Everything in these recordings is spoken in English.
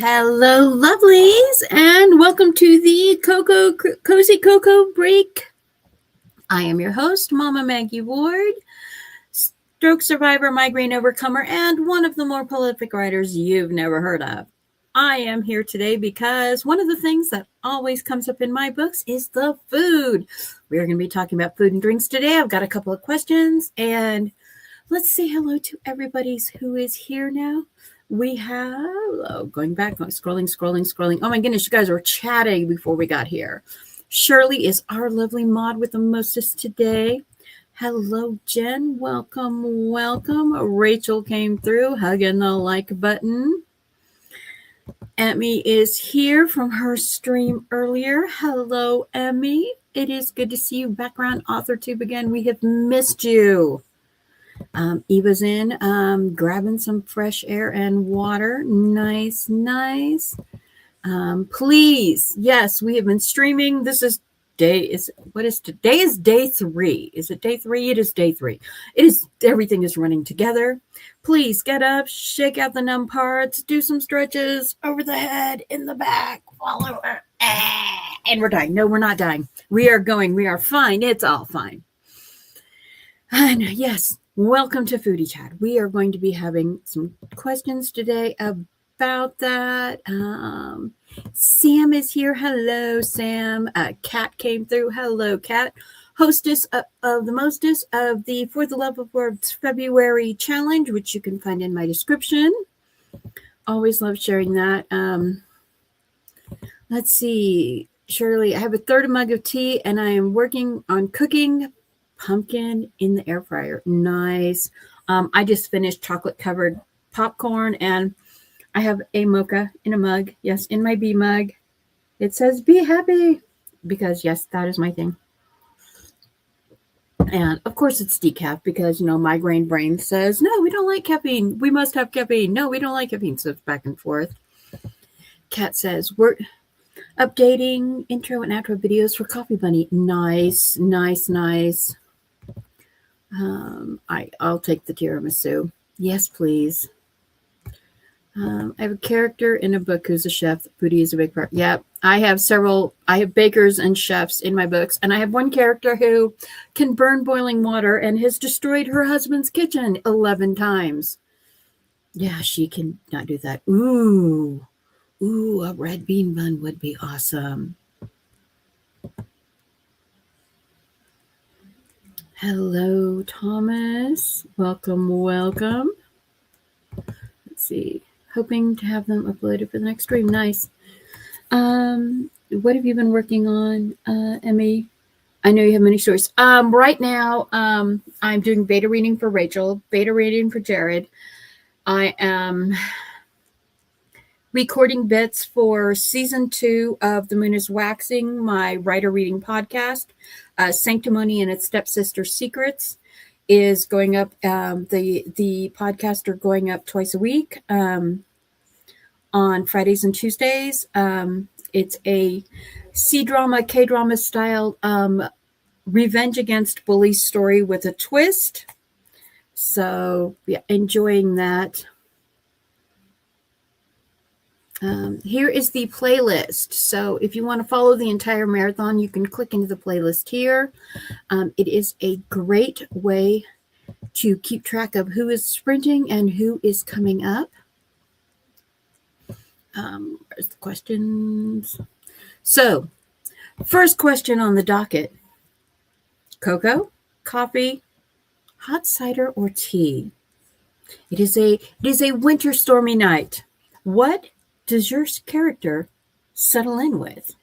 Hello, lovelies, and welcome to the Cozy Cocoa Break. I am your host, Mama Maggie Ward, stroke survivor, migraine overcomer, and one of the more prolific writers you've never heard of. I am here today because one of the things that always comes up in my books is the food. We are going to be talking about food and drinks today. I've got a couple of questions, and let's say hello to everybody who is here now. We have, going back, scrolling. Oh my goodness, you guys were chatting before we got here. Shirley is our lovely mod with the mostest today. Hello, Jen. Welcome. Rachel came through, hugging the like button. Emmy is here from her stream earlier. Hello, Emmy. It is good to see you. Background author tube again. We have missed you. Eva's in, grabbing some fresh air and water. Nice. Please, yes, we have been streaming. This is day is day 3. Is it day 3? It is day 3. Everything is running together. Please get up, shake out the numb parts, do some stretches over the head, in the back, fall over, and we're dying. No, we're not dying. We are fine. It's all fine. And yes, welcome to Foodie Chat. We are going to be having some questions today about that. Sam is here. Hello, Sam. Kat came through. Hello, Kat. Hostess of the mostest of the For the Love of Words February challenge, which you can find in my description. Always love sharing that. Let's see. Shirley, I have a third mug of tea, and I am working on cooking pumpkin in the air fryer. Nice. I just finished chocolate covered popcorn, and I have a mocha in a mug. Yes, in my bee mug. It says be happy because yes, that is my thing. And of course it's decaf because, migraine brain says, no, we don't like caffeine. We must have caffeine. No, we don't like caffeine. So it's back and forth. Kat says, we're updating intro and outro videos for Coffee Bunny. Nice. I'll take the tiramisu. Yes, please. I have a character in a book who's a chef. Foodie is a big part. Yeah, I have bakers and chefs in my books, and I have one character who can burn boiling water and has destroyed her husband's kitchen 11 times. Yeah, she can not do that. Ooh, a red bean bun would be awesome. Hello, Thomas. Welcome. Let's see. Hoping to have them uploaded for the next stream. Nice. What have you been working on, Emmy? I know you have many stories. Right now, I'm doing beta reading for Rachel, beta reading for Jared. I am recording bits for season 2 of The Moon is Waxing, my writer reading podcast. Sanctimony and its Stepsister Secrets is going up. The podcasts are going up twice a week on Fridays and Tuesdays. It's a C-drama, K-drama style revenge against bullies story with a twist. So yeah, enjoying that. Here is the playlist. So if you want to follow the entire marathon, you can click into the playlist here. It is a great way to keep track of who is sprinting and who is coming up. Where's the questions? So, first question on the docket. Cocoa, coffee, hot cider, or tea? It is a winter stormy night. What does your character settle in with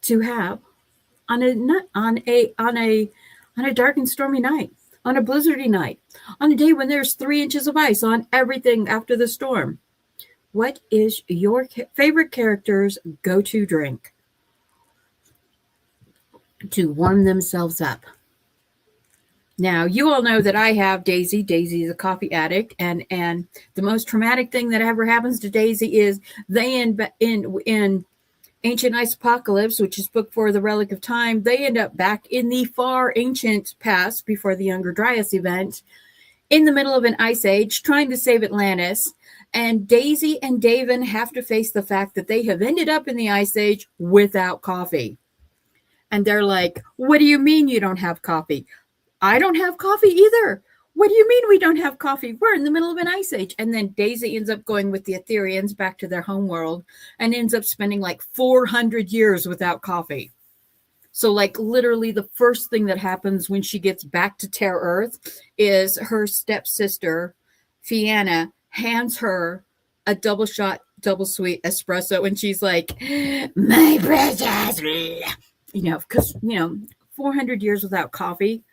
to have on a dark and stormy night, on a blizzardy night, on a day when there's 3 inches of ice on everything after the storm? What is your favorite character's go-to drink to warm themselves up? Now, you all know that I have Daisy. Daisy is a coffee addict, and the most traumatic thing that ever happens to Daisy is they end in Ancient Ice Apocalypse, which is book 4 of the Relic of Time. They end up back in the far ancient past before the Younger Dryas event, in the middle of an ice age, trying to save Atlantis. And Daisy and David have to face the fact that they have ended up in the Ice Age without coffee. And they're like, what do you mean you don't have coffee? I don't have coffee either. What do you mean we don't have coffee? We're in the middle of an ice age. And then Daisy ends up going with the Etherians back to their home world and ends up spending like 400 years without coffee. So like literally the first thing that happens when she gets back to Terra Earth is her stepsister, Fianna, hands her a double shot, double sweet espresso. And she's like, my precious, because, 400 years without coffee,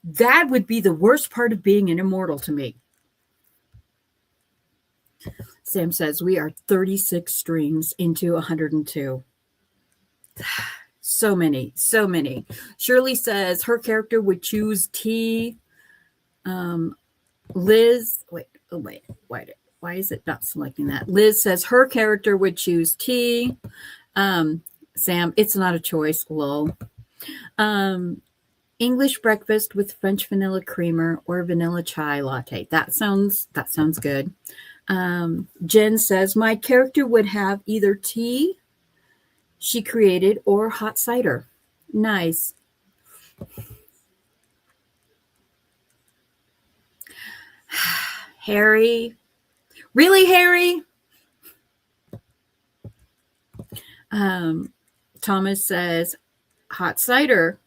that would be the worst part of being an immortal to me. Sam says, we are 36 streams into 102. So many. Shirley says her character would choose tea. Liz, why is it not selecting that? Liz says her character would choose tea. Sam, it's not a choice, lol. English breakfast with French vanilla creamer or vanilla chai latte. That sounds good. Jen says my character would have either tea she created or hot cider. Nice. Harry. Really, Harry? Thomas says hot cider.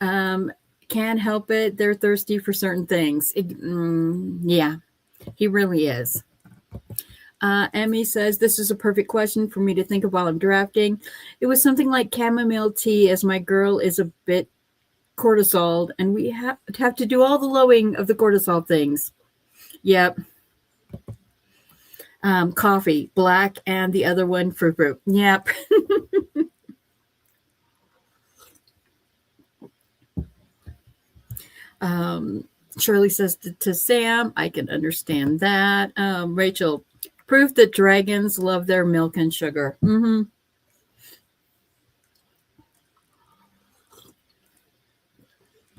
Can't help it. They're thirsty for certain things. Yeah, he really is. Emmy says, this is a perfect question for me to think of while I'm drafting. It was something like chamomile tea, as my girl is a bit cortisoled, and we have to do all the lowering of the cortisol things. Yep. Coffee, black, and the other one, fruit. Yep. Shirley says to Sam, I can understand that. Rachel, proof that dragons love their milk and sugar. Mm-hmm.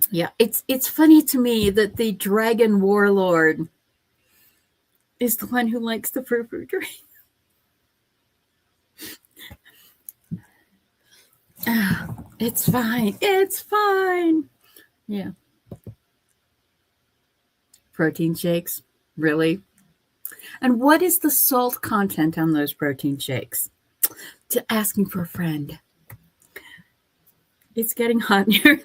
Yeah, it's funny to me that the dragon warlord is the one who likes the fruit drink. It's fine. It's fine. Yeah. Protein shakes, really? And what is the salt content on those protein shakes? To asking for a friend. It's getting hot here.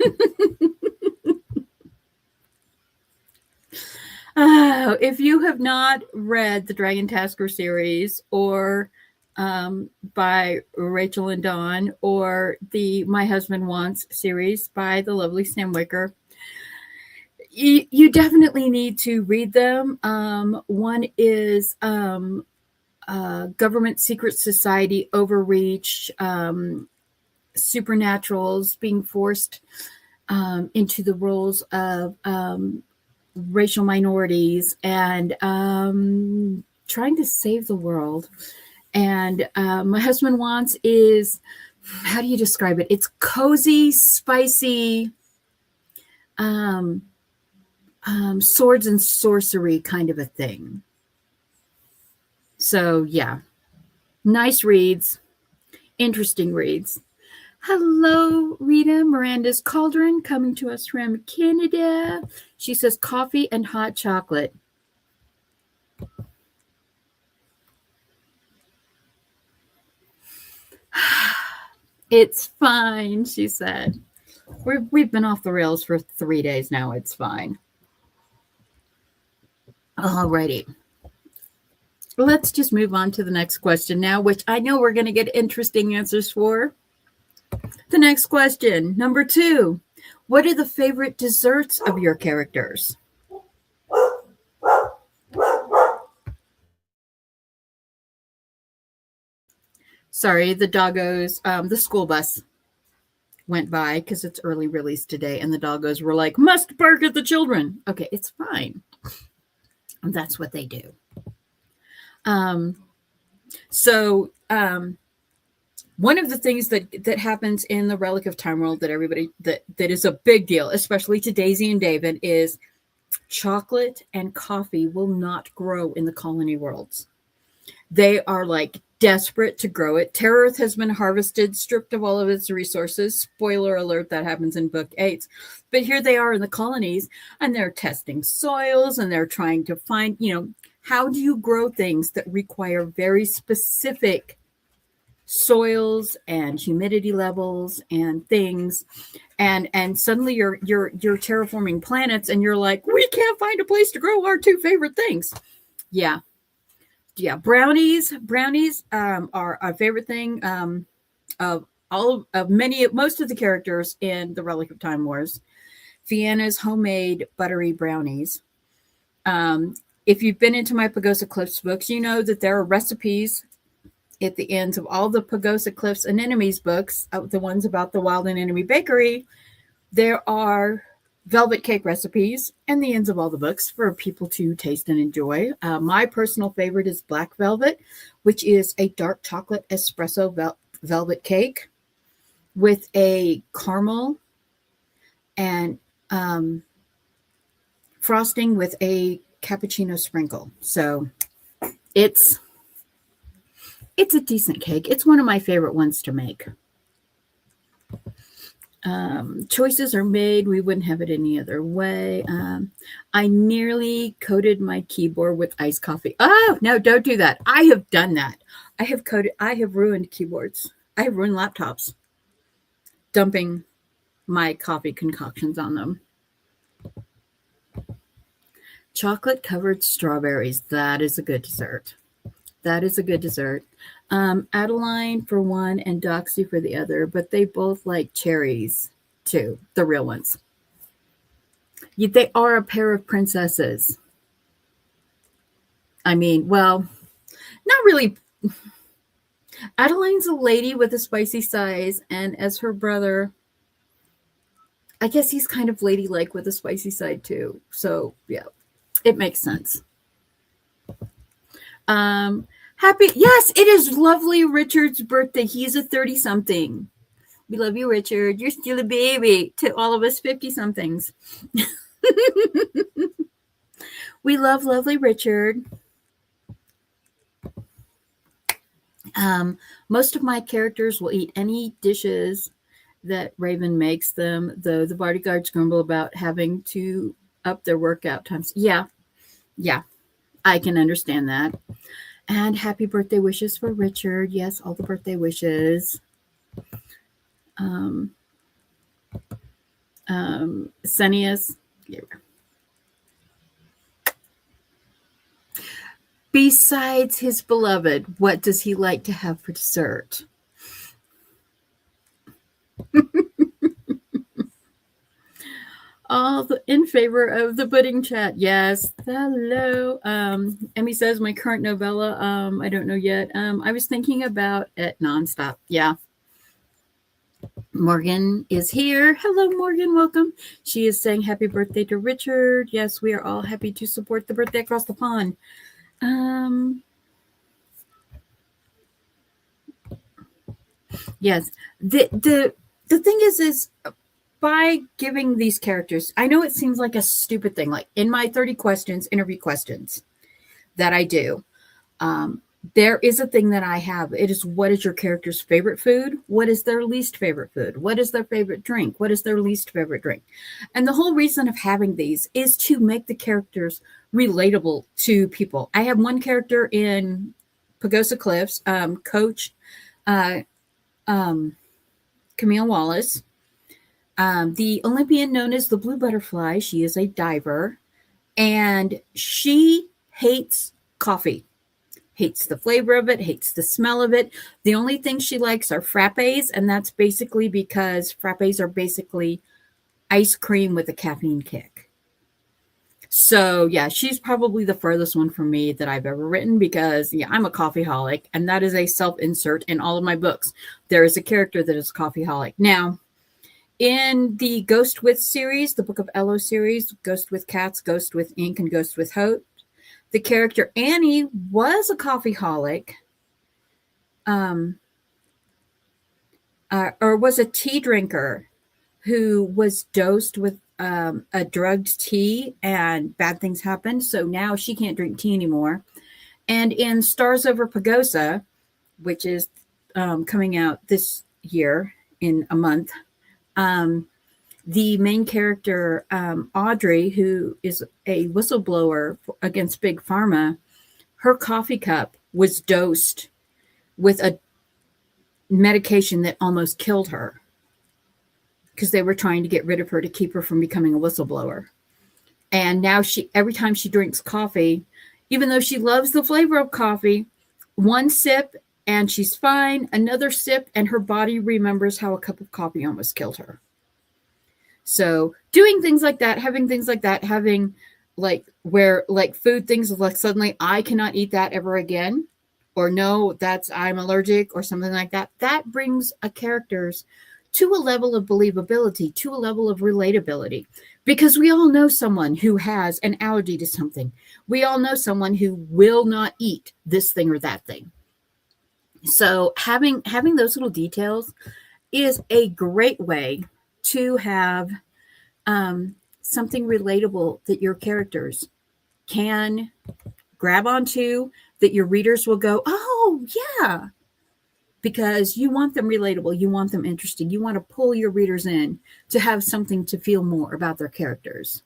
If you have not read the Dragon Tasker series or by Rachel and Dawn or the My Husband Wants series by the lovely Sam Wicker, you definitely need to read them. One is Government Secret Society Overreach, Supernaturals being forced into the roles of racial minorities and trying to save the world. And My Husband Wants is, how do you describe it? It's cozy, spicy, swords and sorcery kind of a thing. So yeah, nice reads, interesting reads. Hello, Rita. Miranda's Cauldron coming to us from Canada. She says coffee and hot chocolate. It's fine, she said. We've been off the rails for 3 days now. It's fine. Alrighty. Let's just move on to the next question now, which I know we're going to get interesting answers for. The next question, number 2. What are the favorite desserts of your characters? Sorry, the doggos, the school bus went by because it's early release today, and the doggos were like, must bark at the children. Okay, it's fine. And that's what they do. One of the things that happens in the Relic of Time world that everybody that is a big deal, especially to Daisy and David, is chocolate and coffee will not grow in the colony worlds. They are like desperate to grow it. Terra Earth has been harvested, stripped of all of its resources. Spoiler alert, that happens in book 8. But here they are in the colonies, and they're testing soils, and they're trying to find, how do you grow things that require very specific soils and humidity levels and things, and suddenly you're terraforming planets, and you're like, we can't find a place to grow our two favorite things. Yeah, brownies are a favorite thing of most of the characters in the Relic of Time Wars. Fianna's homemade buttery brownies. If you've been into my Pagosa Cliffs books, you know that there are recipes at the ends of all the Pagosa Cliffs Anemones books, the ones about the Wild Anemone Bakery. There are velvet cake recipes and the ends of all the books for people to taste and enjoy. My personal favorite is Black Velvet, which is a dark chocolate espresso velvet cake with a caramel and frosting with a cappuccino sprinkle. So it's a decent cake. It's one of my favorite ones to make. Choices are made. We wouldn't have it any other way. I nearly coated my keyboard with iced coffee. Oh, no, don't do that. I have done that. I have ruined keyboards. I have ruined laptops, dumping my coffee concoctions on them. Chocolate covered strawberries. That is a good dessert. Adeline for one and Doxy for the other, but they both like cherries too, the real ones. They are a pair of princesses. I mean, well, not really. Adeline's a lady with a spicy size, and as her brother, I guess he's kind of ladylike with a spicy side too. So yeah, it makes sense. Yes, it is lovely Richard's birthday. He's a 30-something. We love you, Richard. You're still a baby to all of us 50-somethings. We love lovely Richard. Most of my characters will eat any dishes that Raven makes them, though the bodyguards grumble about having to up their workout times. Yeah, I can understand that. And happy birthday wishes for Richard. Yes, all the birthday wishes. Sunnius. Yeah. Besides his beloved, what does he like to have for dessert? All in favor of the pudding chat. Yes. Hello. Emmy says my current novella. I don't know yet. I was thinking about it nonstop. Yeah. Morgan is here. Hello, Morgan. Welcome. She is saying happy birthday to Richard. Yes, we are all happy to support the birthday across the pond. Yes. The thing is by giving these characters, I know it seems like a stupid thing, like in my 30 questions, interview questions that I do, there is a thing that I have. It is, what is your character's favorite food? What is their least favorite food? What is their favorite drink? What is their least favorite drink? And the whole reason of having these is to make the characters relatable to people. I have one character in Pagosa Cliffs, Coach Camille Wallace, the Olympian known as the Blue Butterfly. She is a diver, and she hates coffee. Hates the flavor of it, hates the smell of it. The only thing she likes are frappes, and that's basically because frappes are basically ice cream with a caffeine kick. So, yeah, she's probably the furthest one from me that I've ever written because, yeah, I'm a coffeeholic, and that is a self-insert in all of my books. There is a character that is a coffeeholic. Now, in the Ghost with series, the Book of Elo series, Ghost with Cats, Ghost with Ink, and Ghost with Hope, the character Annie was a coffeeholic, or was a tea drinker who was dosed with a drugged tea and bad things happened. So now she can't drink tea anymore. And in Stars Over Pagosa, which is coming out this year in a month, the main character, Audrey, who is a whistleblower against Big Pharma, her coffee cup was dosed with a medication that almost killed her because they were trying to get rid of her to keep her from becoming a whistleblower. And now every time she drinks coffee, even though she loves the flavor of coffee, one sip and she's fine, another sip and her body remembers how a cup of coffee almost killed her. So doing things like that, having like where like food things like suddenly I cannot eat that ever again, or no, I'm allergic or something like that. That brings a characters to a level of believability, to a level of relatability, because we all know someone who has an allergy to something. We all know someone who will not eat this thing or that thing. So having those little details is a great way to have something relatable that your characters can grab onto, that your readers will go, oh, yeah, because you want them relatable. You want them interesting. You want to pull your readers in to have something to feel more about their characters.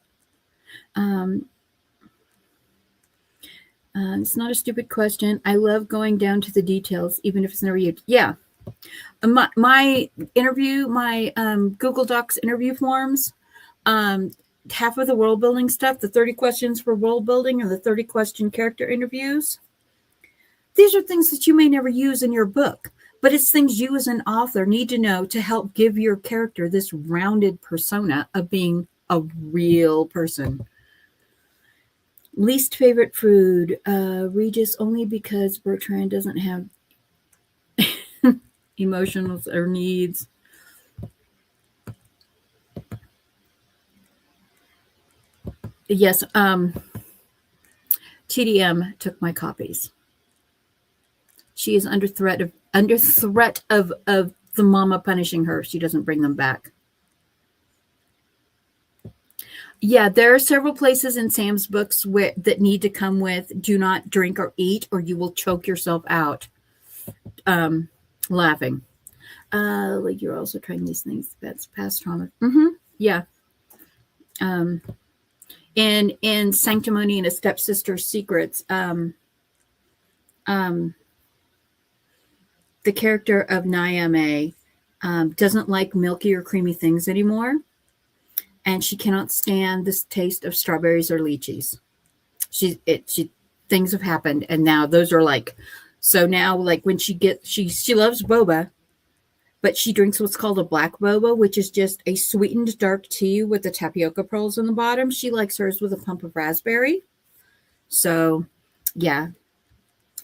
It's not a stupid question. I love going down to the details, even if it's never used. Yeah. My interview, my Google Docs interview forms, half of the world building stuff, the 30 questions for world building and the 30 question character interviews, these are things that you may never use in your book, but it's things you as an author need to know to help give your character this rounded persona of being a real person. Least favorite food, Regis, only because Bertrand doesn't have emotions or needs. Yes, TDM took my copies. She is under threat of the mama punishing her if she doesn't bring them back. Yeah, there are several places in Sam's books that need to come with do not drink or eat or you will choke yourself out. Laughing. Like you're also trying these things. That's past trauma. Mm-hmm. Yeah. In Sanctimony and a Stepsister's Secrets, the character of Nyame doesn't like milky or creamy things anymore. And she cannot stand the taste of strawberries or lychees. Things have happened, and now those are like, so now like when she loves boba, but she drinks what's called a black boba, which is just a sweetened dark tea with the tapioca pearls in the bottom. She likes hers with a pump of raspberry. So, yeah.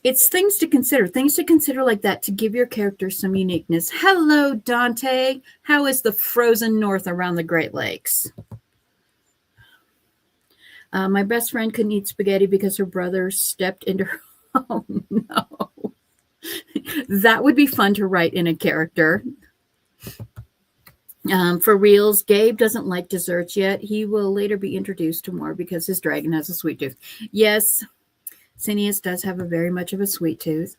It's things to consider like that to give your character some uniqueness. Hello, Dante. How is the frozen north around the Great Lakes? My best friend couldn't eat spaghetti because her brother stepped into her. Oh, no. That would be fun to write in a character. For reals, Gabe doesn't like desserts yet. He will later be introduced to more because his dragon has a sweet tooth. Yes. Cineas does have very much of a sweet tooth.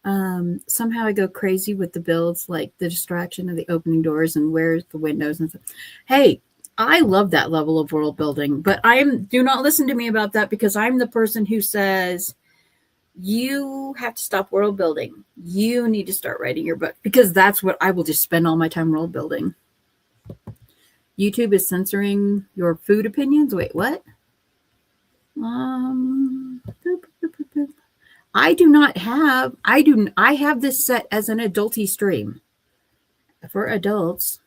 Somehow I go crazy with the builds, like the distraction of the opening doors and where's the windows and stuff. Hey, I love that level of world building, but do not listen to me about that because I'm the person who says you have to stop world building. You need to start writing your book because that's what I will just spend all my time world building. YouTube is censoring your food opinions. Wait, what? I have this set as an adulty stream for adults.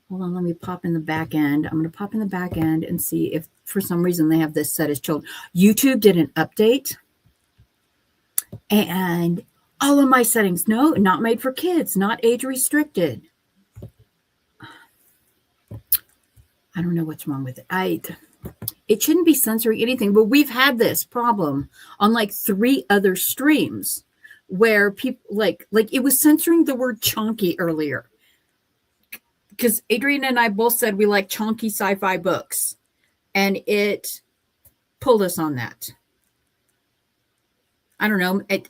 Hold on, let me pop in the back end. I'm going to pop in the back end and see if for some reason they have this set as children. YouTube did an update and all of my settings, no, not made for kids, not age restricted. I don't know what's wrong with it. It shouldn't be censoring anything, but we've had this problem on like 3 other streams where people like it was censoring the word chonky earlier. because Adrian and I both said we like chunky sci-fi books, and it pulled us on that. I don't know. It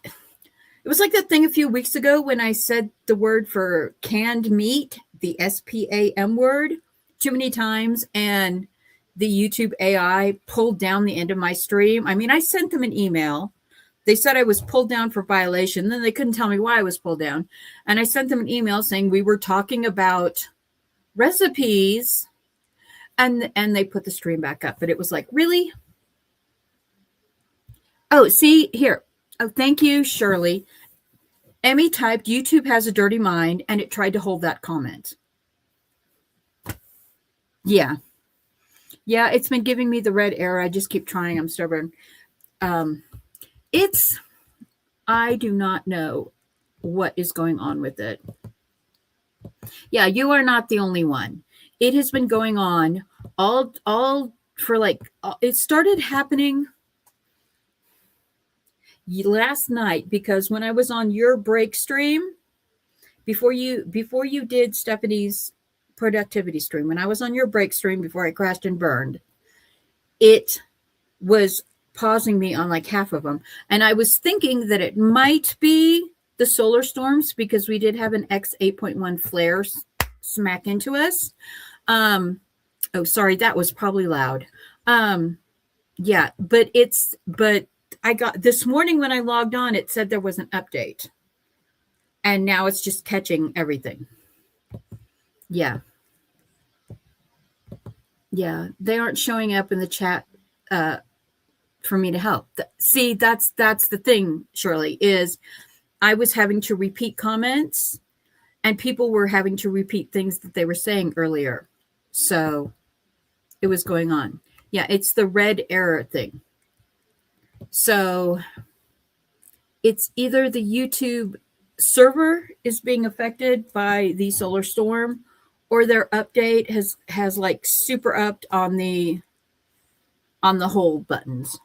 was like that thing a few weeks ago when I said the word for canned meat, the SPAM word, too many times, and the YouTube AI pulled down the end of my stream. I mean, I sent them an email. They said I was pulled down for violation. Then they couldn't tell me why I was pulled down. And I sent them an email saying we were talking about recipes, and they put the stream back up. But it was like, really? Oh, see here. Oh, thank you, Shirley. Emmy typed, YouTube has a dirty mind, and it tried to hold that comment. Yeah. Yeah, it's been giving me the red arrow. I just keep trying. I'm stubborn. I do not know what is going on with it. Yeah, you are not the only one. It has been going on all for like, it started happening last night, because when I was on your break stream, before you did Stephanie's productivity stream, when I was on your break stream before I crashed and burned, it was pausing me on like half of them. And I was thinking that it might be the solar storms, because we did have an X8.1 flare smack into us. Oh, sorry, that was probably loud. Yeah, but I got this morning when I logged on, it said there was an update. And now it's just catching everything. Yeah. Yeah, they aren't showing up in the chat for me to help. See, that's the thing, Shirley, is I was having to repeat comments, and people were having to repeat things that they were saying earlier. So it was going on. Yeah, it's the red error thing. So it's either the YouTube server is being affected by the solar storm, or their update has like super upped on the hold buttons.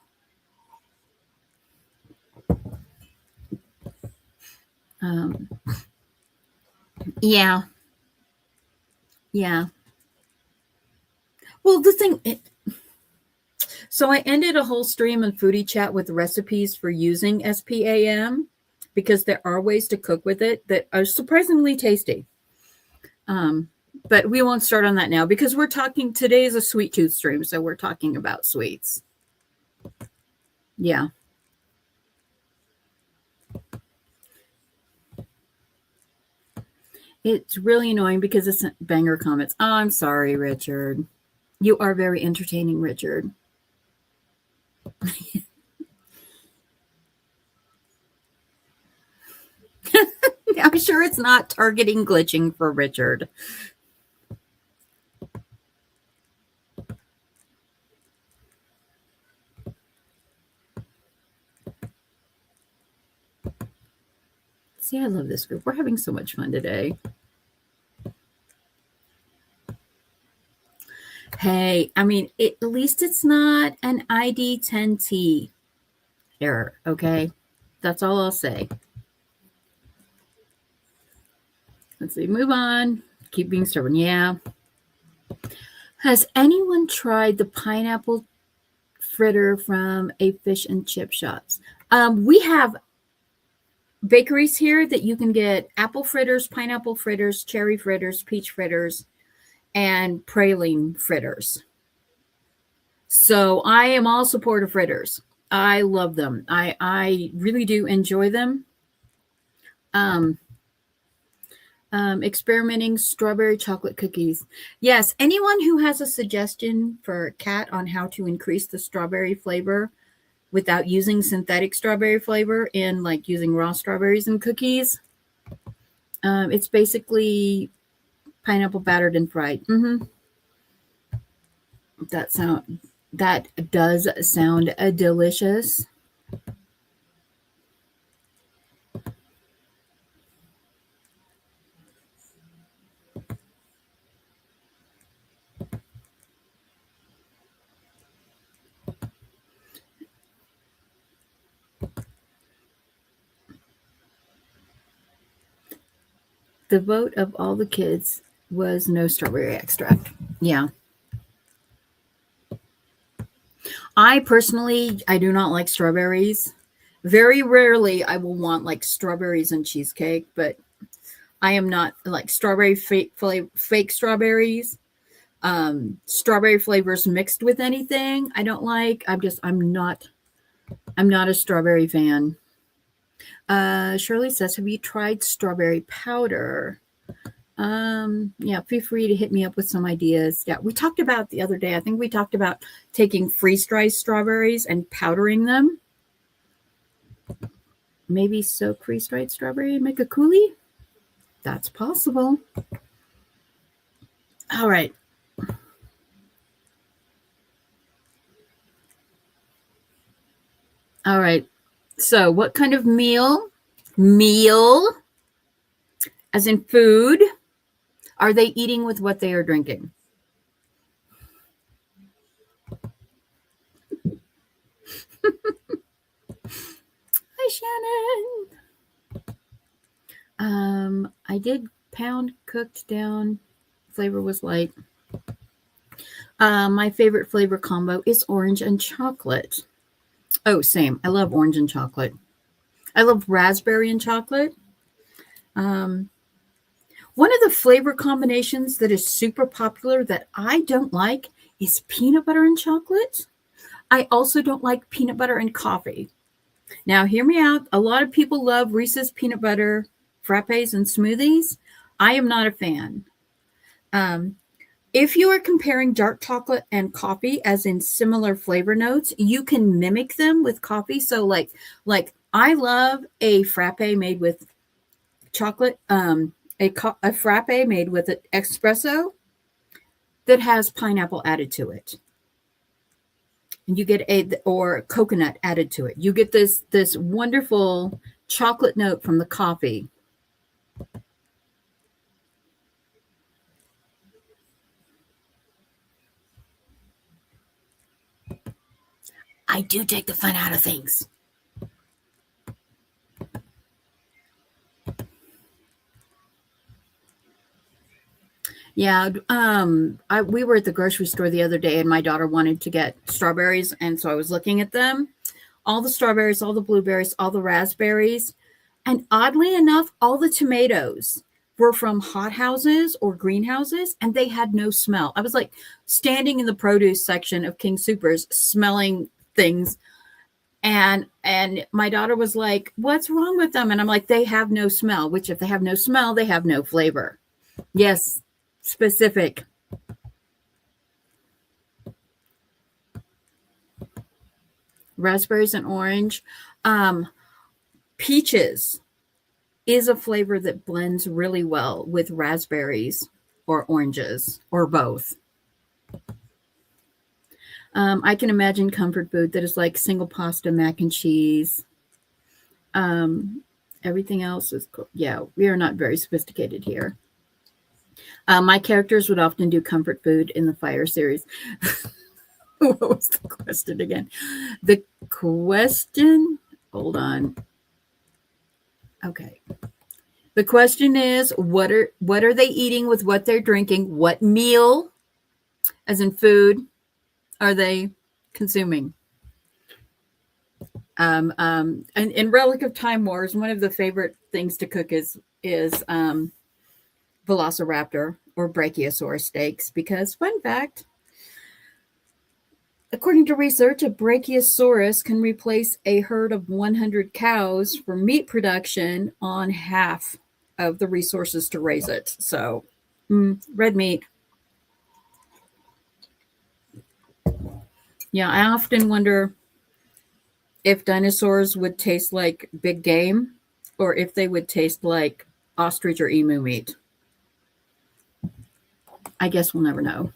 Yeah. Well, the thing, so I ended a whole stream and foodie chat with recipes for using SPAM, because there are ways to cook with it that are surprisingly tasty. But we won't start on that now, because today is a sweet tooth stream, so we're talking about sweets. Yeah. It's really annoying because it's banger comments. Oh, I'm sorry, Richard. You are very entertaining, Richard. I'm sure it's not targeting glitching for Richard. See, I love this group. We're having so much fun today. Hey, I mean, at least it's not an ID10T error, okay? That's all I'll say. Let's see, move on. Keep being stubborn. Yeah. Has anyone tried the pineapple fritter from a fish and chip shops? We have bakeries here that you can get apple fritters, pineapple fritters, cherry fritters, peach fritters, and praline fritters. So I am all support of fritters. I love them. I really do enjoy them. Experimenting strawberry chocolate cookies. Yes, anyone who has a suggestion for Kat on how to increase the strawberry flavor without using synthetic strawberry flavor in like using raw strawberries in cookies. It's basically pineapple battered and fried. That does sound delicious. The vote of all the kids was no strawberry extract. Yeah. I personally, I do not like strawberries. Very rarely I will want like strawberries and cheesecake, but I am not like strawberry fake strawberries. Strawberry flavors mixed with anything I don't like. I'm not a strawberry fan. Shirley says, have you tried strawberry powder? Yeah, feel free to hit me up with some ideas. Yeah, we talked about the other day, I think we talked about taking freeze-dried strawberries and powdering them. Maybe soak freeze-dried strawberry and make a coulis? That's possible. All right. All right. So what kind of meal, as in food, are they eating with what they are drinking? Hi, Shannon. I did pound cooked down. Flavor was light. My favorite flavor combo is orange and chocolate. Oh, same. I love orange and chocolate. I love raspberry and chocolate. One of the flavor combinations that is super popular that I don't like is peanut butter and chocolate. I also don't like peanut butter and coffee. Now, hear me out. A lot of people love Reese's peanut butter frappes and smoothies. I am not a fan. If you are comparing dark chocolate and coffee as in similar flavor notes, you can mimic them with coffee. So like I love a frappe made with chocolate, a frappe made with an espresso that has pineapple added to it. And you get or coconut added to it. You get this wonderful chocolate note from the coffee. I do take the fun out of things. Yeah, we were at the grocery store the other day, and my daughter wanted to get strawberries, and so I was looking at them. All the strawberries, all the blueberries, all the raspberries, and oddly enough, all the tomatoes were from hothouses or greenhouses, and they had no smell. I was like standing in the produce section of King Soopers, smelling things, and my daughter was like, "What's wrong with them?" And I'm like, "They have no smell." Which, if they have no smell, they have no flavor. Yes. Specific. Raspberries and orange. Peaches is a flavor that blends really well with raspberries or oranges or both. I can imagine comfort food that is like single pasta, mac and cheese. Everything else is cool. Yeah, we are not very sophisticated here. My characters would often do comfort food in the Fire series. What was the question again? The question, hold on. Okay. The question is, what are they eating with what they're drinking? What meal, as in food, are they consuming? In Relic of Time Wars, one of the favorite things to cook is Velociraptor or Brachiosaurus steaks, because, fun fact, according to research, a Brachiosaurus can replace a herd of 100 cows for meat production on half of the resources to raise it. So, red meat. Yeah, I often wonder if dinosaurs would taste like big game or if they would taste like ostrich or emu meat. I guess we'll never know.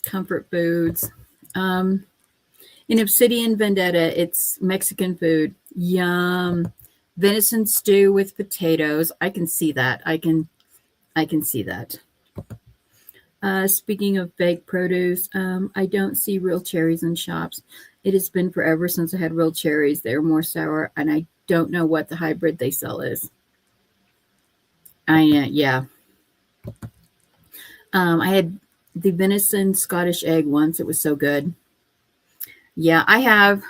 Comfort foods. In Obsidian Vendetta, it's Mexican food. Yum. Venison stew with potatoes. I can see that. I can see that. Speaking of baked produce, I don't see real cherries in shops. It has been forever since I had real cherries. They're more sour, and I don't know what the hybrid they sell is. Yeah. I had the venison Scottish egg once. It was so good. Yeah, I have.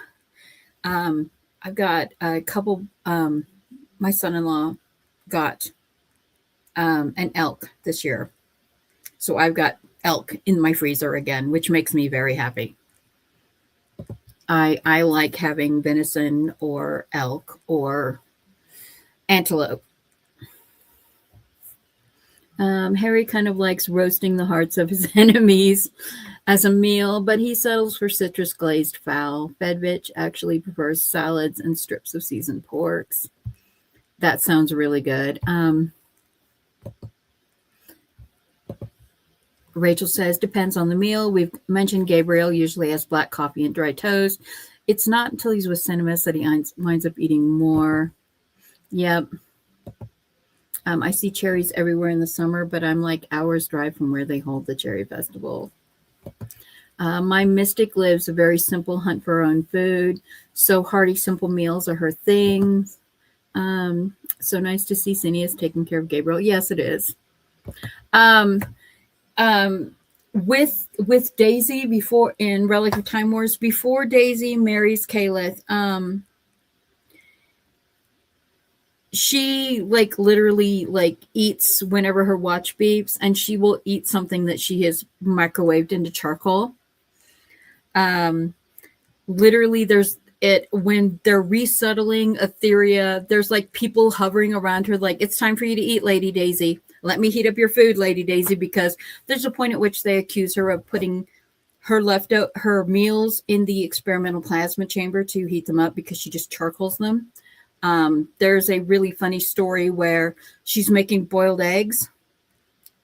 I've got a couple. My son-in-law got an elk this year, so I've got elk in my freezer again, which makes me very happy. I like having venison or elk or antelope. Harry kind of likes roasting the hearts of his enemies as a meal, but he settles for citrus glazed fowl. Fedvich actually prefers salads and strips of seasoned porks. That sounds really good. Rachel says, depends on the meal. We've mentioned Gabriel usually has black coffee and dry toast. It's not until he's with Cinemas that he winds up eating more. Yep. I see cherries everywhere in the summer, but I'm like hours drive from where they hold the cherry festival. My mystic lives a very simple hunt for her own food. So hearty, simple meals are her thing. So nice to see Cineas taking care of Gabriel. Yes, it is. With Daisy before in Relic of Time Wars, before Daisy marries Caleth, she like literally like eats whenever her watch beeps, and she will eat something that she has microwaved into charcoal. Literally there's it when they're resettling Etheria, there's like people hovering around her like, it's time for you to eat, Lady Daisy. Let me heat up your food, Lady Daisy, because there's a point at which they accuse her of putting her meals in the experimental plasma chamber to heat them up because she just charcoals them. There's a really funny story where she's making boiled eggs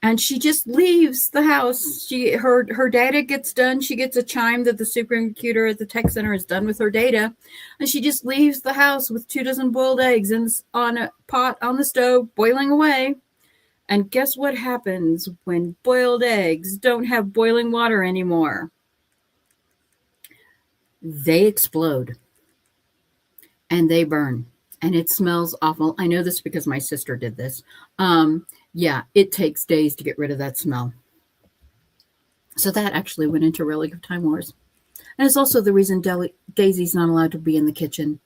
and she just leaves the house. Her data gets done. She gets a chime that the supercomputer at the tech center is done with her data. And she just leaves the house with 24 boiled eggs on a pot on the stove, boiling away. And guess what happens when boiled eggs don't have boiling water anymore? They explode and they burn. And it smells awful. I know this because my sister did this. Yeah, it takes days to get rid of that smell. So that actually went into Relic of Time Wars. And it's also the reason Daisy's not allowed to be in the kitchen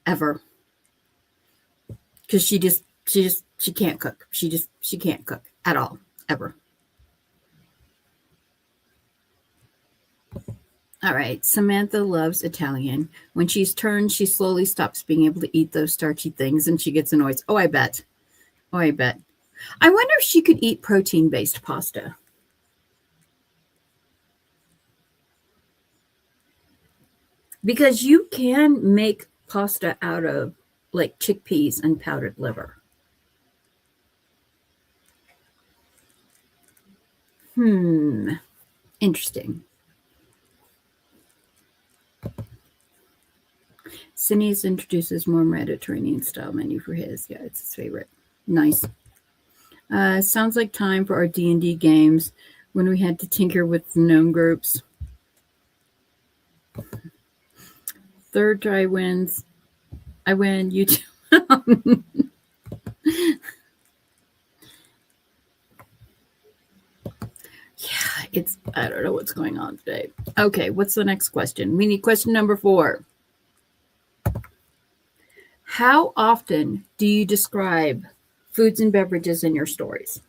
ever. Because she can't cook. She can't cook at all, ever. All right. Samantha loves Italian. When she's turned, she slowly stops being able to eat those starchy things and she gets annoyed. Oh, I bet. I wonder if she could eat protein-based pasta. Because you can make pasta out of like chickpeas and powdered liver. Interesting. Cineas introduces more Mediterranean style menu for his. Yeah, it's his favorite. Nice. Sounds like time for our D&D games when we had to tinker with the gnome groups. Third try wins. I win. You too. Yeah, I don't know what's going on today. Okay, what's the next question? We need question number 4. How often do you describe foods and beverages in your stories?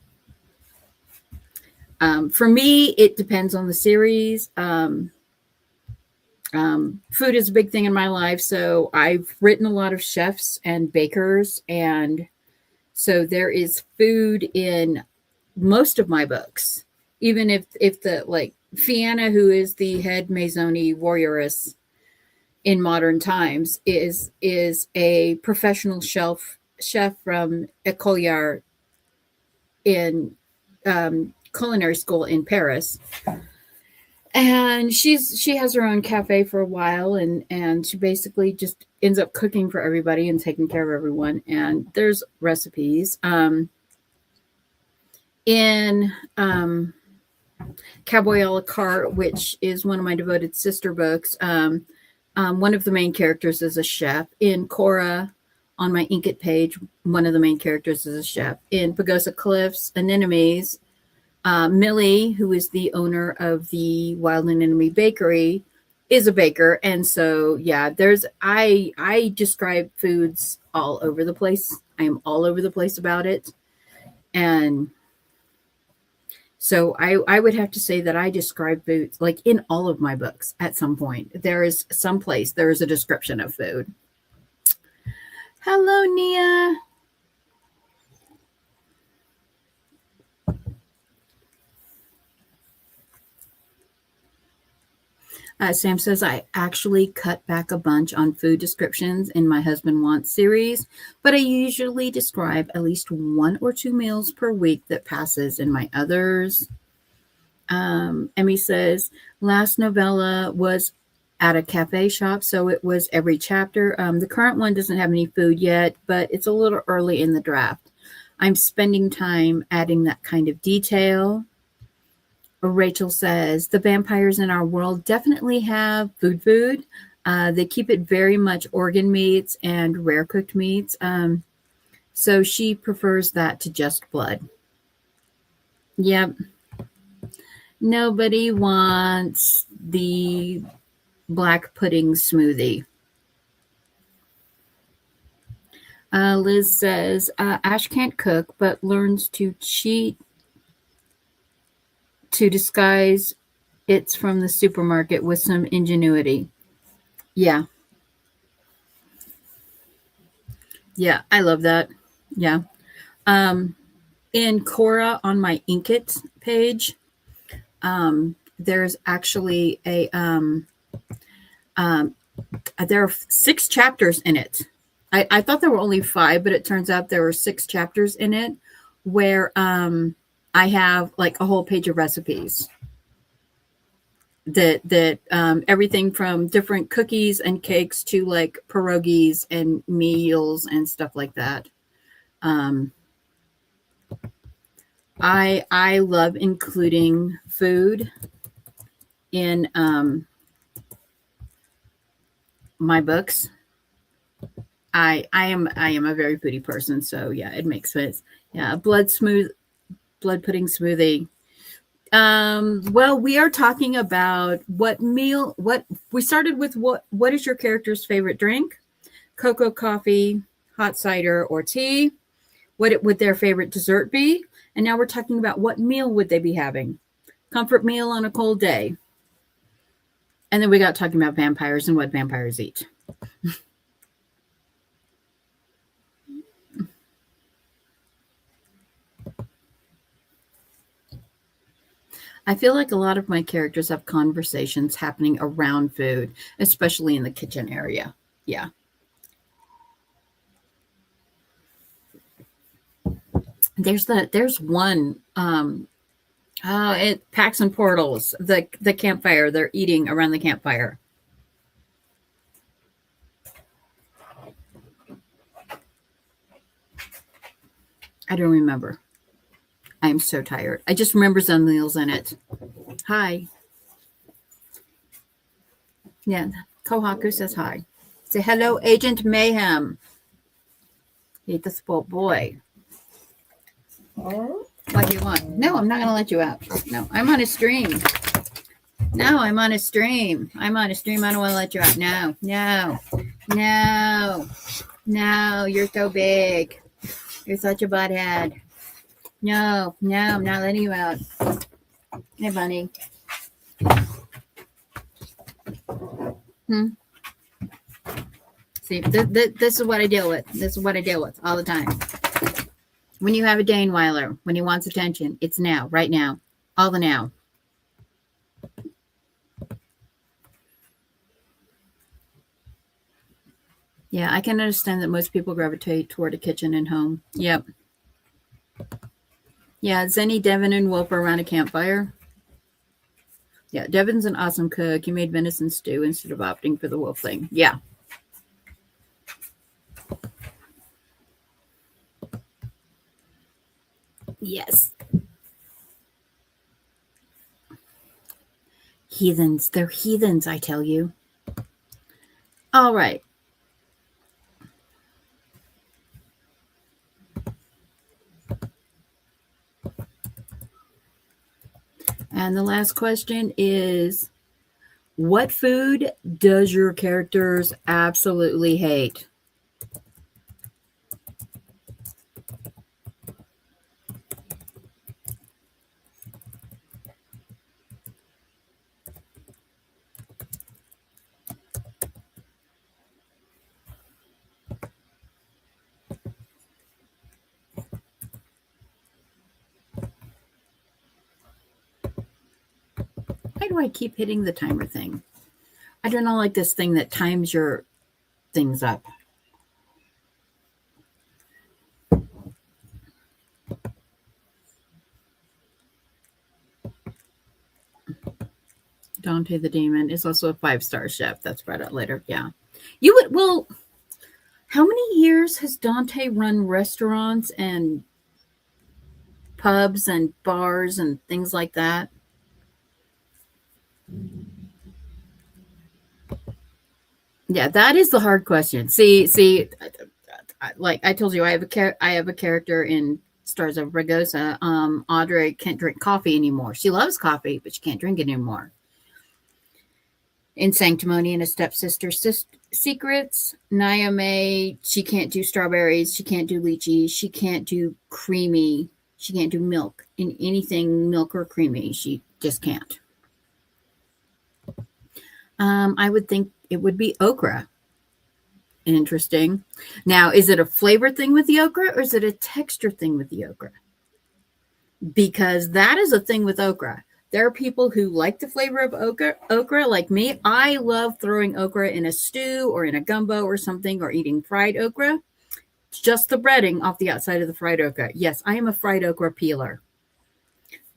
For me, it depends on the series. Food is a big thing in my life, so I've written a lot of chefs and bakers, and so there is food in most of my books. Even if the like Fianna, who is the head Maisoni warrioress in modern times, is a professional chef from École in culinary school in Paris. And she has her own cafe for a while, and she basically just ends up cooking for everybody and taking care of everyone. And there's recipes. In Cowboy a la carte, which is one of my devoted sister books, one of the main characters is a chef. In Cora, on my Inkit page, one of the main characters is a chef. In Pagosa Cliffs, Anemones, Millie, who is the owner of the Wild and Enemy Bakery, is a baker, and so yeah, I describe foods all over the place. I am all over the place about it, and so I would have to say that I describe foods like in all of my books. At some point, there is some place there is a description of food. Hello, Nia. Sam says, I actually cut back a bunch on food descriptions in my Husband Wants series, but I usually describe at least 1 or 2 meals per week that passes in my others. Emmy says, last novella was at a cafe shop, so it was every chapter. The current one doesn't have any food yet, but it's a little early in the draft. I'm spending time adding that kind of detail. Rachel says, the vampires in our world definitely have food. They keep it very much organ meats and rare cooked meats. So she prefers that to just blood. Yep. Nobody wants the black pudding smoothie. Liz says, Ash can't cook, but learns to cheat to disguise it's from the supermarket with some ingenuity. Yeah. Yeah, I love that. Yeah. In Cora on my Inkit page, there's actually there are 6 chapters in it. I thought there were only 5, but it turns out there were 6 chapters in it where I have like a whole page of recipes that everything from different cookies and cakes to like pierogies and meals and stuff like that. I love including food in my books. I am a very foodie person, so yeah, it makes sense. Yeah, blood pudding smoothie. Well, we are talking about what we started with. What is your character's favorite drink? Cocoa, coffee, hot cider, or tea? What would their favorite dessert be? And now we're talking about what meal would they be having? Comfort meal on a cold day. And then we got talking about vampires and what vampires eat. I feel like a lot of my characters have conversations happening around food, especially in the kitchen area. Yeah. There's one it Packs and Portals, the campfire. They're eating around the campfire. I don't remember. I am so tired. I just remember some meals in it. Hi. Yeah, Kohaku says hi. Say hello, Agent Mayhem. Eat the spoiled boy. What do you want? No, I'm not going to let you out. No, I'm on a stream. No, I'm on a stream. I'm on a stream. I don't want to let you out. No, no, no, no. You're so big. You're such a butthead. No, no, I'm not letting you out. Hey, bunny. See, this is what I deal with. This is what I deal with all the time. When you have a Daneweiler, when he wants attention, it's now, right now, all the now. Yeah, I can understand that most people gravitate toward a kitchen and home. Yep. Yeah, Zenny, Devin, and Wolf are around a campfire. Yeah, Devin's an awesome cook. He made venison stew instead of opting for the wolf thing. Yeah. Yes. Heathens. They're heathens, I tell you. All right. And the last question is, what food does your characters absolutely hate? Why do I keep hitting the timer thing? I do not like this thing that times your things up. Dante the Demon is also a 5-star chef. That's brought out later. Yeah. You would, well, how many years has Dante run restaurants and pubs and bars and things like that? Yeah, that is the hard question. See, like I told you, I have a character in Stars of Ragosa. Audrey can't drink coffee anymore. She loves coffee, but she can't drink it anymore. In Sanctimony and a Stepsister Secrets, Naya May, she can't do strawberries, she can't do lychee, she can't do creamy, she can't do milk in anything milk or creamy. She just can't. I would think it would be okra. Interesting. Now, is it a flavor thing with the okra or is it a texture thing with the okra? Because that is a thing with okra. There are people who like the flavor of okra like me. I love throwing okra in a stew or in a gumbo or something, or eating fried okra. Just the breading off the outside of the fried okra. Yes, I am a fried okra peeler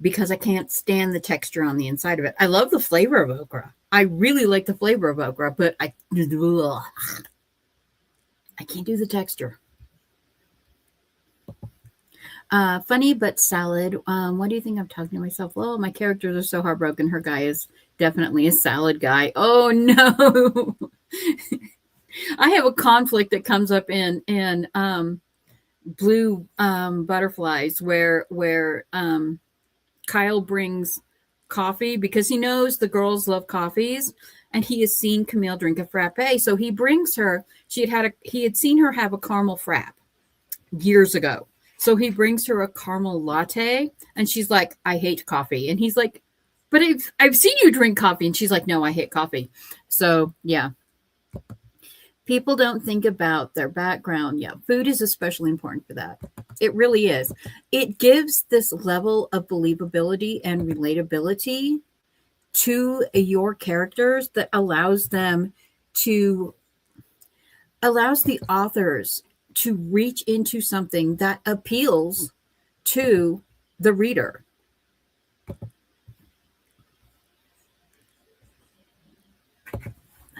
because I can't stand the texture on the inside of it. I love the flavor of okra. I really like the flavor of okra, but I can't do the texture. Funny but salad. What do you think I'm talking to myself? Well, my characters are so heartbroken. Her guy is definitely a salad guy. Oh no. I have a conflict that comes up in Blue Butterflies where Kyle brings coffee because he knows the girls love coffees, and he has seen Camille drink a frappe. So he brings her. He had seen her have a caramel frappe years ago. So he brings her a caramel latte, and she's like, I hate coffee. And he's like, but I've seen you drink coffee. And she's like, no, I hate coffee. So yeah. People don't think about their background. Yeah, food is especially important for that. It really is. It gives this level of believability and relatability to your characters that allows the authors to reach into something that appeals to the reader.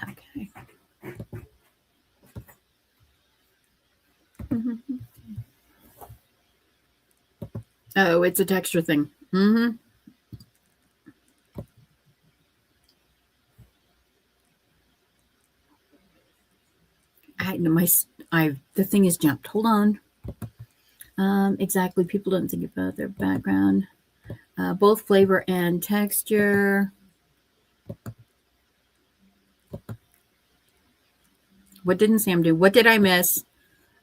Okay. Mm-hmm. Oh, it's a texture thing. Mm-hmm. The thing is jumped. Hold on. Exactly. People don't think about their background. Both flavor and texture. What didn't Sam do? What did I miss?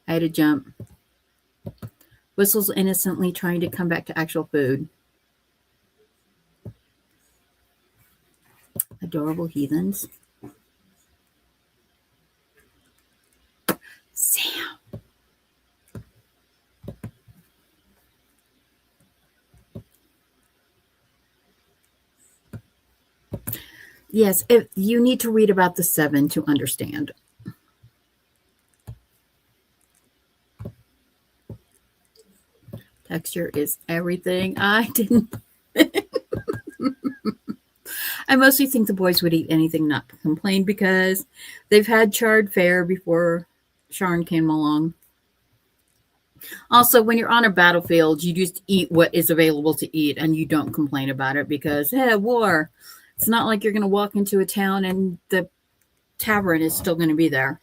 I had to jump. Whistles innocently trying to come back to actual food. Adorable heathens. Sam. Yes, you need to read about the 7 to understand. Texture is everything. I didn't. I mostly think the boys would eat anything, not complain, because they've had charred fare before Sharn came along. Also, when you're on a battlefield, you just eat what is available to eat and you don't complain about it because, hey, war. It's not like you're going to walk into a town and the tavern is still going to be there.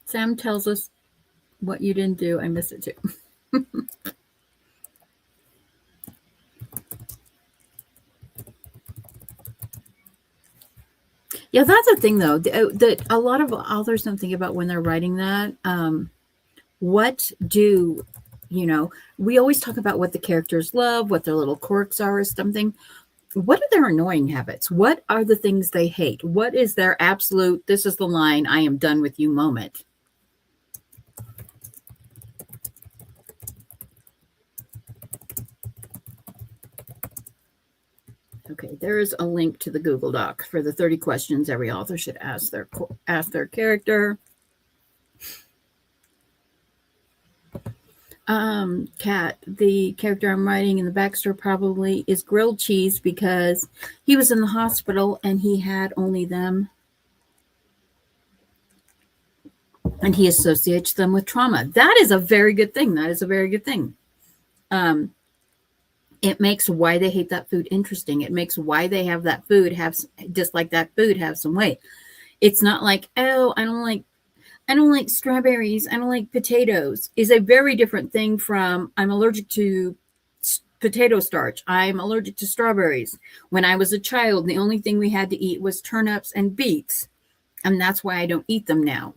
Sam tells us What you didn't do, I miss it too. Yeah, that's the thing though. That a lot of authors don't think about when they're writing that. What do we always talk about what the characters love, what their little quirks are or something. What are their annoying habits? What are the things they hate? What is their absolute, this is the line, I am done with you moment? Okay, there is a link to the Google Doc for the 30 questions every author should ask their character. Kat, the character I'm writing in the backstory probably is grilled cheese because he was in the hospital and he had only them. And he associates them with trauma. That is a very good thing. That is a very good thing. It makes why they hate that food interesting. It makes why they have that food, dislike that food, have some weight. It's not like, oh, I don't like strawberries, I don't like potatoes, is a very different thing from I'm allergic to potato starch, I'm allergic to strawberries. When I was a child, the only thing we had to eat was turnips and beets, and that's why I don't eat them now.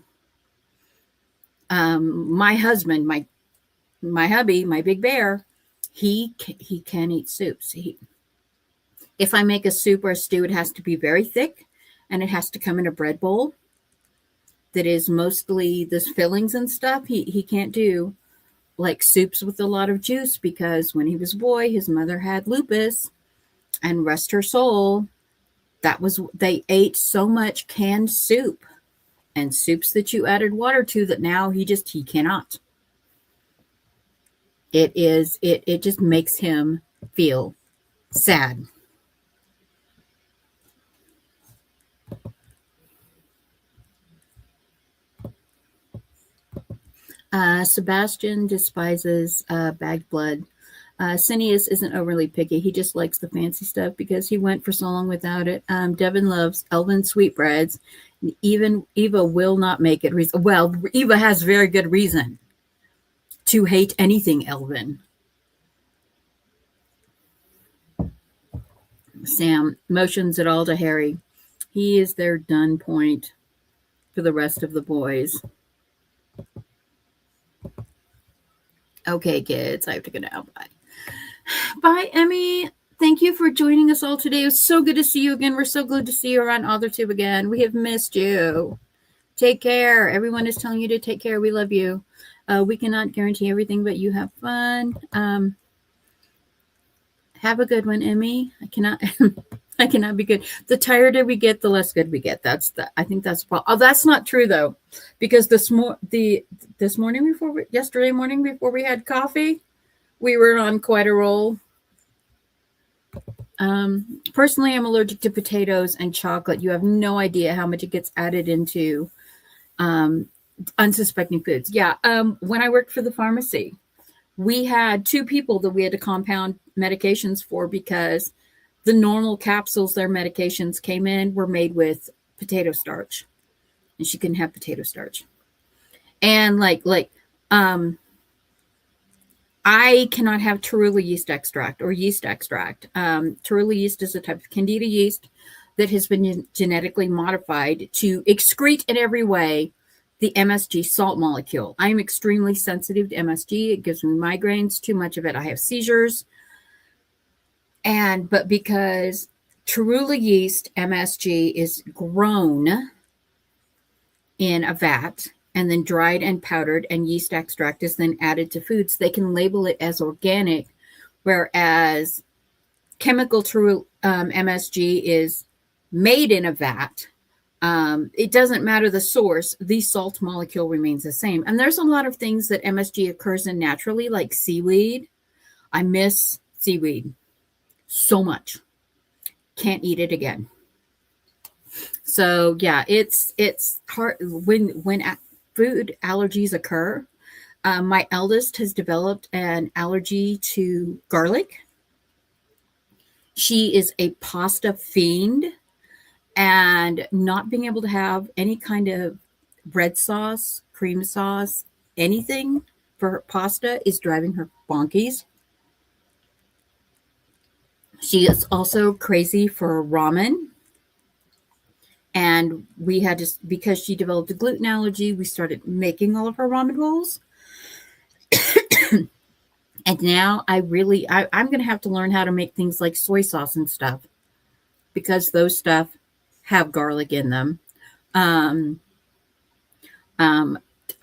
My husband, my hubby, my big bear, he can eat soups. If I make a soup or a stew, it has to be very thick, and it has to come in a bread bowl that is mostly this fillings and stuff. He can't do like soups with a lot of juice because when he was a boy, his mother had lupus, and rest her soul, they ate so much canned soup and soups that you added water to that now he cannot. It just makes him feel sad. Sebastian despises bagged blood. Cineas isn't overly picky. He just likes the fancy stuff because he went for so long without it. Devin loves Elven sweetbreads. Even Eva will not make it. Well, Eva has very good reason to hate anything Elven. Sam motions it all to Harry. He is their done point for the rest of the boys. Okay, kids, I have to go now. Bye. Bye, Emmy. Thank you for joining us all today. It was so good to see you again. We're so glad to see you around AuthorTube again. We have missed you. Take care. Everyone is telling you to take care. We love you. We cannot guarantee everything, but you have fun. Have a good one, Emmy. I cannot be good. The tireder we get, the less good we get. I think that's the problem. Oh, that's not true though, because yesterday morning before we had coffee, we were on quite a roll. Personally, I'm allergic to potatoes and chocolate. You have no idea how much it gets added into unsuspecting foods. Yeah. When I worked for the pharmacy, we had 2 people that we had to compound medications for because the normal capsules their medications came in were made with potato starch, and she couldn't have potato starch. And I cannot have Torula yeast extract or yeast extract. Torula yeast is a type of Candida yeast that has been genetically modified to excrete in every way the MSG salt molecule. I am extremely sensitive to MSG. It gives me migraines. Too much of it, I have seizures. But because Torula yeast MSG is grown in a vat and then dried and powdered, and yeast extract is then added to foods, they can label it as organic, whereas chemical MSG is made in a vat. It doesn't matter the source, the salt molecule remains the same. And there's a lot of things that MSG occurs in naturally, like seaweed. I miss seaweed so much. Can't eat it again. So yeah, it's hard when food allergies occur. My eldest has developed an allergy to garlic. She is a pasta fiend, and not being able to have any kind of red sauce, cream sauce, anything for her pasta is driving her bonkies. She is also crazy for ramen. And we had to, because she developed a gluten allergy, we started making all of her ramen bowls. And now I'm going to have to learn how to make things like soy sauce and stuff, because those stuff have garlic in them.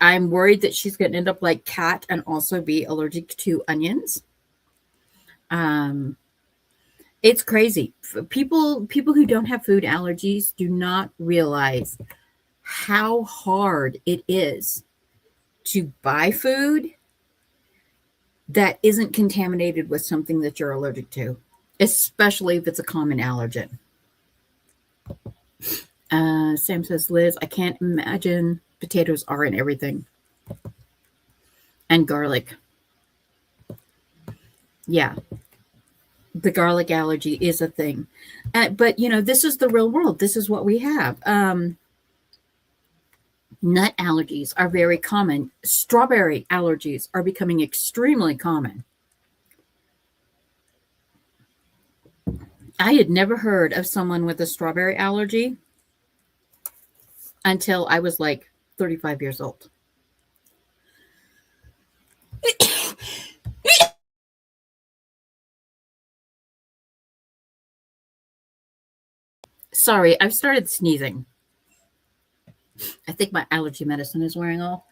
I'm worried that she's going to end up like Kat and also be allergic to onions. It's crazy. People who don't have food allergies do not realize how hard it is to buy food that isn't contaminated with something that you're allergic to, especially if it's a common allergen. Sam says, Liz, I can't imagine potatoes are in everything. And garlic. Yeah. The garlic allergy is a thing. But, this is the real world. This is what we have. Nut allergies are very common. Strawberry allergies are becoming extremely common. I had never heard of someone with a strawberry allergy until I was like 35 years old. Sorry, I've started sneezing. I think my allergy medicine is wearing off.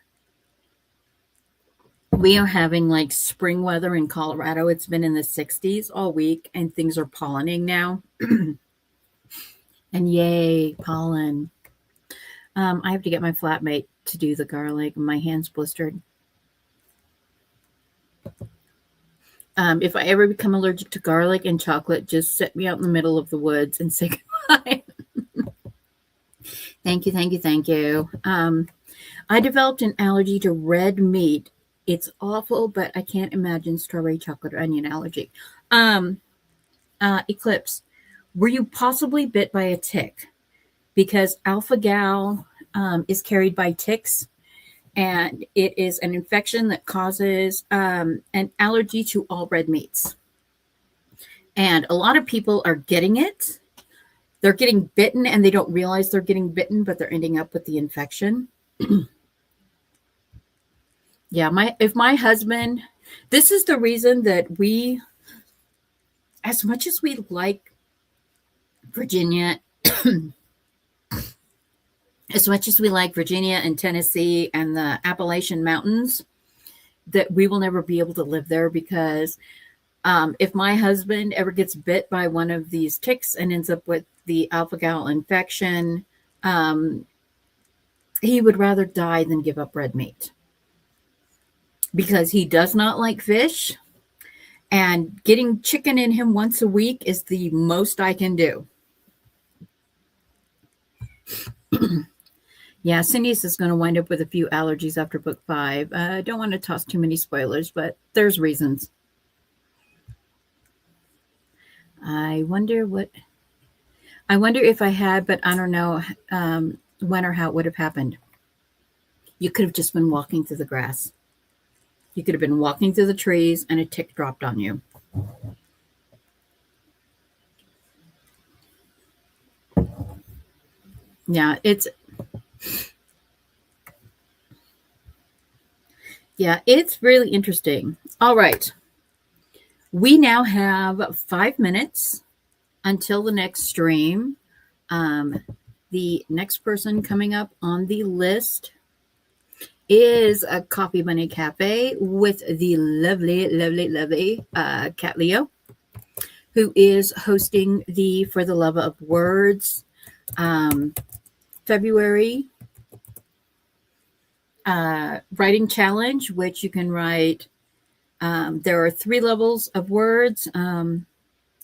We are having like spring weather in Colorado. It's been in the 60s all week, and things are pollinating now. And yay, pollen. I have to get my flatmate to do the garlic. My hand's blistered. If I ever become allergic to garlic and chocolate, just set me out in the middle of the woods and say goodbye. Thank you. I developed an allergy to red meat. It's awful, but I can't imagine strawberry, chocolate, or onion allergy. Eclipse, were you possibly bit by a tick? Because alpha-gal is carried by ticks, and it is an infection that causes an allergy to all red meats. And a lot of people are getting it. They're getting bitten and they don't realize they're getting bitten, but they're ending up with the infection. Yeah, if my husband, this is the reason that we, as much as we like Virginia, as much as we like Virginia and Tennessee and the Appalachian Mountains, that we will never be able to live there, because if my husband ever gets bit by one of these ticks and ends up with the alpha-gal infection, he would rather die than give up red meat, because he does not like fish, and getting chicken in him once a week is the most I can do. Yeah, Cindy's is going to wind up with a few allergies after book 5. I don't want to toss too many spoilers, but there's reasons. I wonder if I had, but I don't know when or how it would have happened. You could have just been walking through the grass. You could have been walking through the trees and a tick dropped on you. Yeah, it's really interesting. All right. We now have 5 minutes until the next stream. The next person coming up on the list is a Coffee Money Cafe with the lovely Kat Leo, who is hosting the For the Love of Words February writing challenge, which you can write. There are 3 levels of words,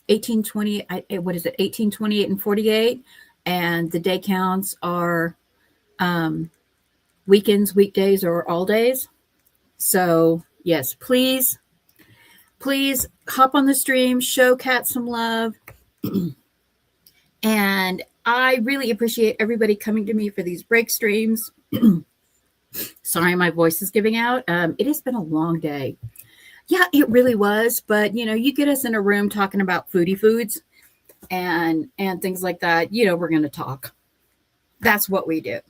18, 20, 18, 28, and 48. And the day counts are weekends, weekdays, or all days. So yes, please hop on the stream, show Kat some love. And I really appreciate everybody coming to me for these break streams. Sorry, my voice is giving out. It has been a long day. Yeah, it really was. But you get us in a room talking about foodie foods and things like that. We're going to talk. That's what we do.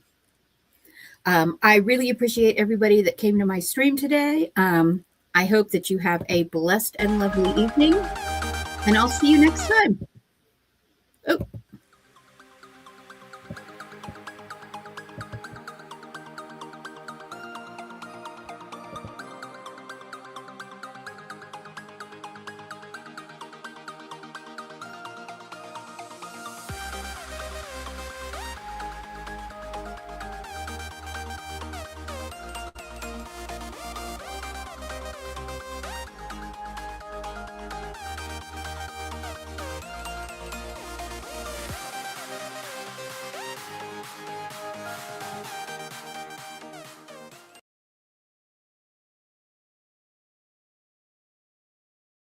I really appreciate everybody that came to my stream today. I hope that you have a blessed and lovely evening, and I'll see you next time. Oh.